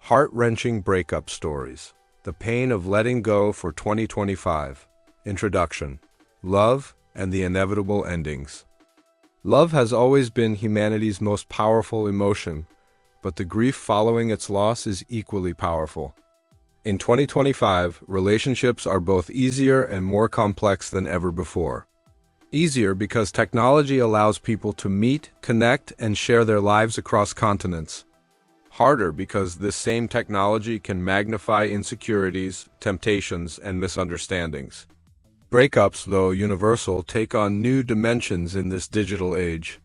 Heart-wrenching breakup stories. The pain of letting go for 2025. Introduction. Love and the inevitable endings. Love has always been humanity's most powerful emotion, but the grief following its loss is equally powerful. In 2025, relationships are both easier and more complex than ever before. Easier because technology allows people to meet, connect, and share their lives across continents. Harder because this same technology can magnify insecurities, temptations, and misunderstandings. Breakups, though universal, take on new dimensions in this digital age.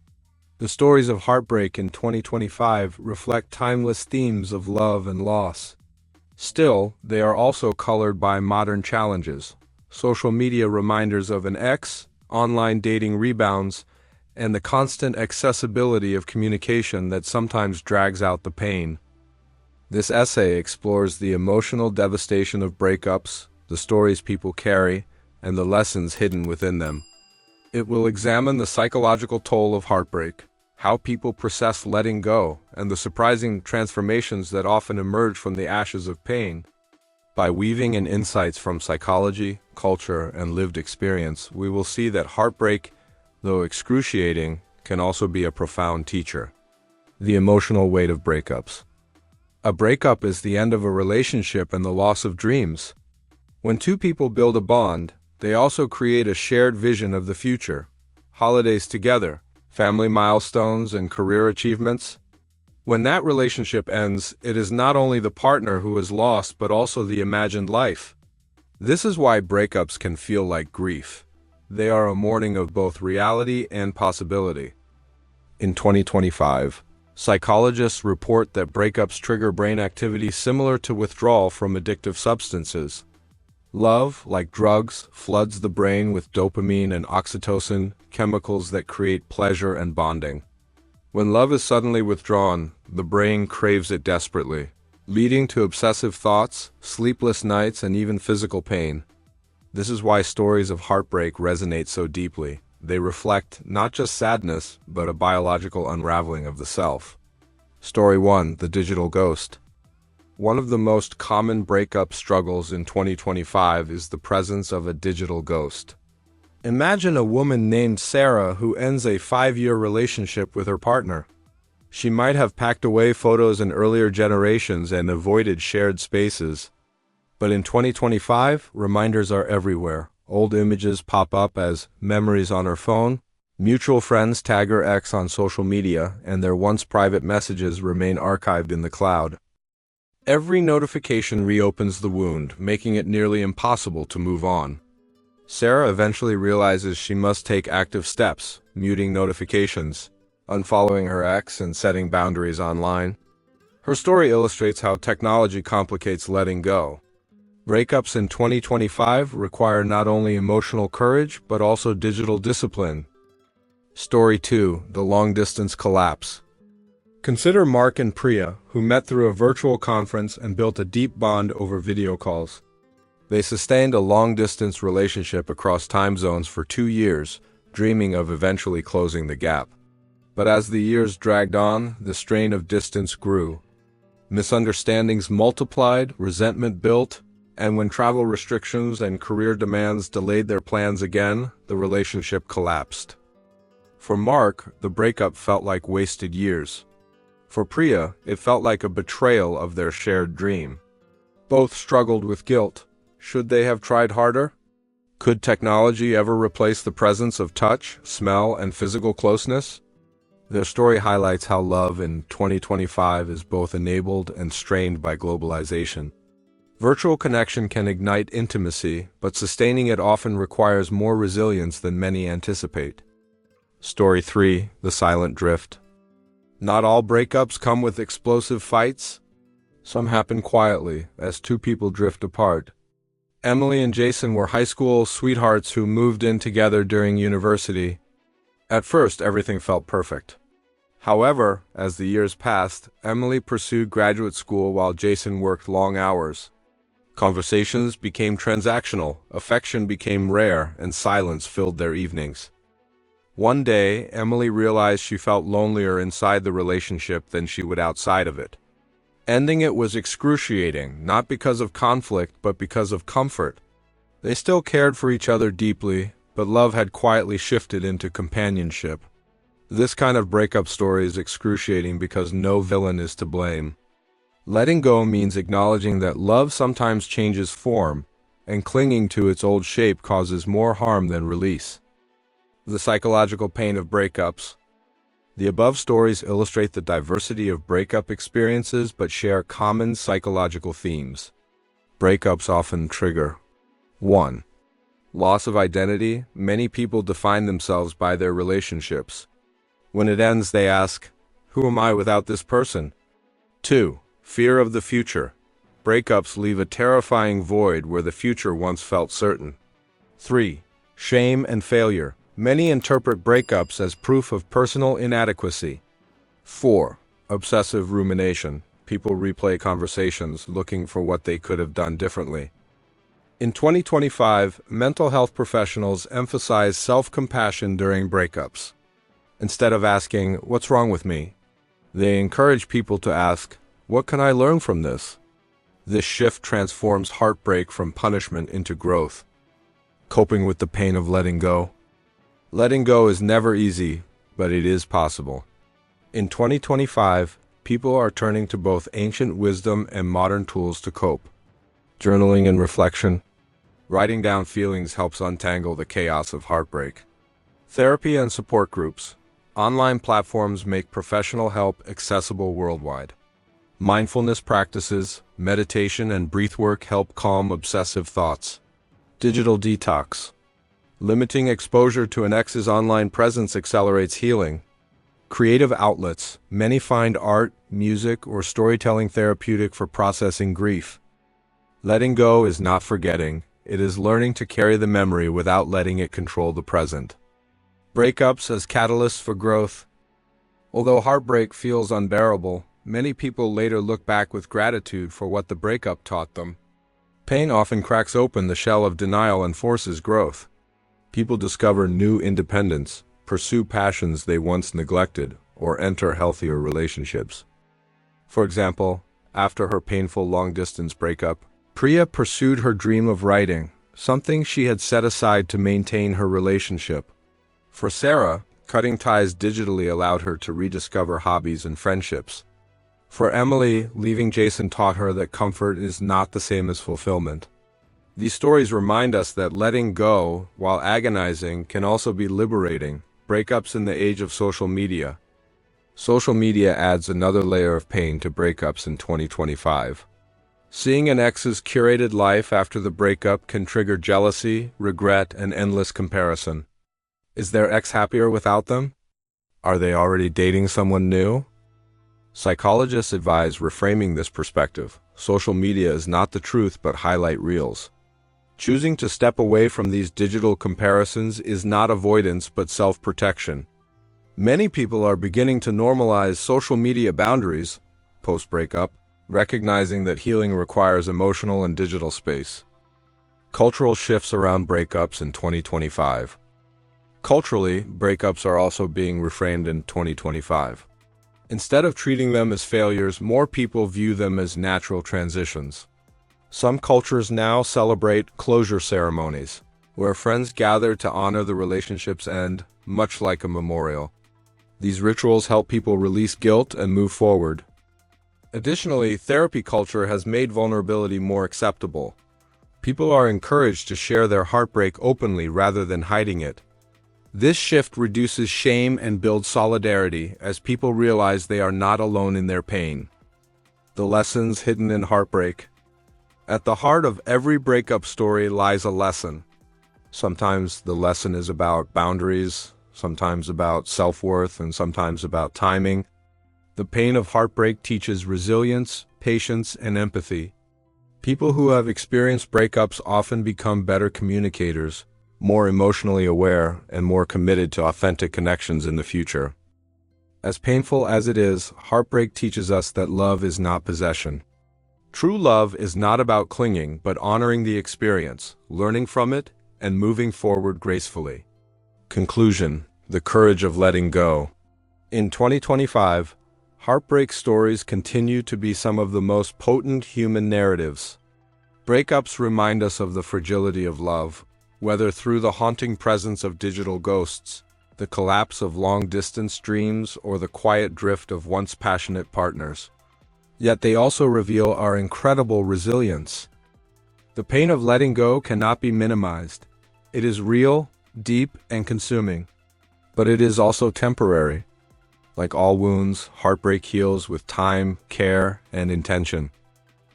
The stories of heartbreak in 2025 reflect timeless themes of love and loss. Still, they are also colored by modern challenges, social media reminders of an ex, online dating rebounds, and the constant accessibility of communication that sometimes drags out the pain. This essay explores the emotional devastation of breakups, the stories people carry, and the lessons hidden within them. It will examine the psychological toll of heartbreak, how people process letting go, and the surprising transformations that often emerge from the ashes of pain. By weaving in insights from psychology, culture, and lived experience, we will see that heartbreak, though excruciating, can also be a profound teacher. The emotional weight of breakups. A breakup is the end of a relationship and the loss of dreams. When two people build a bond, they also create a shared vision of the future. Holidays together, family milestones, and career achievements. When that relationship ends, it is not only the partner who is lost but also the imagined life. This is why breakups can feel like grief. They are a mourning of both reality and possibility. In 2025, psychologists report that breakups trigger brain activity similar to withdrawal from addictive substances. Love, like drugs, floods the brain with dopamine and oxytocin, chemicals that create pleasure and bonding. When love is suddenly withdrawn, the brain craves it desperately, leading to obsessive thoughts, sleepless nights, and even physical pain. This is why stories of heartbreak resonate so deeply. They reflect not just sadness, but a biological unraveling of the self. Story 1: The Digital Ghost. One of the most common breakup struggles in 2025 is the presence of a digital ghost. Imagine a woman named Sarah who ends a 5-year relationship with her partner. She might have packed away photos in earlier generations and avoided shared spaces. But in 2025, reminders are everywhere. Old images pop up as memories on her phone, mutual friends tag her ex on social media, and their once private messages remain archived in the cloud. Every notification reopens the wound, making it nearly impossible to move on. Sarah eventually realizes she must take active steps, muting notifications, unfollowing her ex, and setting boundaries online. Her story illustrates how technology complicates letting go. Breakups in 2025 require not only emotional courage, but also digital discipline. Story 2: The Long-Distance Collapse. Consider Mark and Priya, who met through a virtual conference and built a deep bond over video calls. They sustained a long-distance relationship across time zones for 2 years, dreaming of eventually closing the gap. But as the years dragged on, the strain of distance grew. Misunderstandings multiplied, resentment built, and when travel restrictions and career demands delayed their plans again, the relationship collapsed. For Mark, the breakup felt like wasted years. For Priya, it felt like a betrayal of their shared dream. Both struggled with guilt. Should they have tried harder? Could technology ever replace the presence of touch, smell, and physical closeness? Their story highlights how love in 2025 is both enabled and strained by globalization. Virtual connection can ignite intimacy, but sustaining it often requires more resilience than many anticipate. Story 3: The Silent Drift. Not all breakups come with explosive fights. Some happen quietly, as two people drift apart. Emily and Jason were high school sweethearts who moved in together during university. At first, everything felt perfect. However, as the years passed, Emily pursued graduate school while Jason worked long hours. Conversations became transactional, affection became rare, and silence filled their evenings. One day, Emily realized she felt lonelier inside the relationship than she would outside of it. Ending it was excruciating, not because of conflict, but because of comfort. They still cared for each other deeply, but love had quietly shifted into companionship. This kind of breakup story is excruciating because no villain is to blame. Letting go means acknowledging that love sometimes changes form, and clinging to its old shape causes more harm than release. The psychological pain of breakups. The above stories illustrate the diversity of breakup experiences but share common psychological themes. Breakups often trigger 1. Loss of identity. Many people define themselves by their relationships. When it ends, they ask, "Who am I without this person?" 2. Fear of the future. Breakups leave a terrifying void where the future once felt certain. 3. Shame and failure. Many interpret breakups as proof of personal inadequacy. 4. Obsessive rumination. People replay conversations looking for what they could have done differently. In 2025, mental health professionals emphasize self-compassion during breakups. Instead of asking, "What's wrong with me?" they encourage people to ask, "What can I learn from this?" This shift transforms heartbreak from punishment into growth. Coping with the pain of letting go. Letting go is never easy, but it is possible. In 2025, people are turning to both ancient wisdom and modern tools to cope. Journaling and reflection. Writing down feelings helps untangle the chaos of heartbreak. Therapy and support groups. Online platforms make professional help accessible worldwide. Mindfulness practices, meditation, and breathwork help calm obsessive thoughts. Digital detox. Limiting exposure to an ex's online presence accelerates healing. Creative outlets. Many find art, music, or storytelling therapeutic for processing grief. Letting go is not forgetting. It is learning to carry the memory without letting it control the present. Breakups as catalysts for growth. Although heartbreak feels unbearable, many people later look back with gratitude for what the breakup taught them. Pain often cracks open the shell of denial and forces growth. People discover new independence, pursue passions they once neglected, or enter healthier relationships. For example, after her painful long-distance breakup, Priya pursued her dream of writing, something she had set aside to maintain her relationship. For Sarah, cutting ties digitally allowed her to rediscover hobbies and friendships. For Emily, leaving Jason taught her that comfort is not the same as fulfillment. These stories remind us that letting go, while agonizing, can also be liberating. Breakups in the age of social media. Social media adds another layer of pain to breakups in 2025. Seeing an ex's curated life after the breakup can trigger jealousy, regret, and endless comparison. Is their ex happier without them? Are they already dating someone new? Psychologists advise reframing this perspective. Social media is not the truth but highlight reels. Choosing to step away from these digital comparisons is not avoidance but self-protection. Many people are beginning to normalize social media boundaries post-breakup, recognizing that healing requires emotional and digital space. Cultural shifts around breakups in 2025. Culturally, breakups are also being reframed in 2025. Instead of treating them as failures, more people view them as natural transitions. Some cultures now celebrate closure ceremonies, where friends gather to honor the relationship's end, much like a memorial. These rituals help people release guilt and move forward. Additionally, therapy culture has made vulnerability more acceptable. People are encouraged to share their heartbreak openly rather than hiding it. This shift reduces shame and builds solidarity as people realize they are not alone in their pain. The lessons hidden in heartbreak. At the heart of every breakup story lies a lesson. Sometimes the lesson is about boundaries, sometimes about self-worth, and sometimes about timing. The pain of heartbreak teaches resilience, patience, and empathy. People who have experienced breakups often become better communicators, more emotionally aware, and more committed to authentic connections in the future. As painful as it is, heartbreak teaches us that love is not possession. True love is not about clinging, but honoring the experience, learning from it, and moving forward gracefully. Conclusion: the courage of letting go. In 2025, Heartbreak stories continue to be some of the most potent human narratives. Breakups remind us of the fragility of love, whether through the haunting presence of digital ghosts, the collapse of long-distance dreams, or the quiet drift of once passionate partners. Yet they also reveal our incredible resilience. The pain of letting go cannot be minimized. It is real, deep, and consuming. But it is also temporary. Like all wounds, heartbreak heals with time, care, and intention.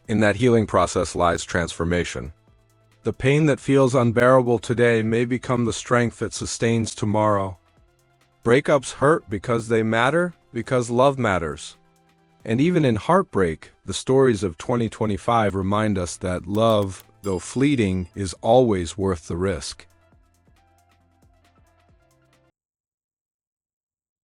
In that healing process lies transformation. The pain that feels unbearable today may become the strength that sustains tomorrow. Breakups hurt because they matter, because love matters. And even in heartbreak, the stories of 2025 remind us that love, though fleeting, is always worth the risk.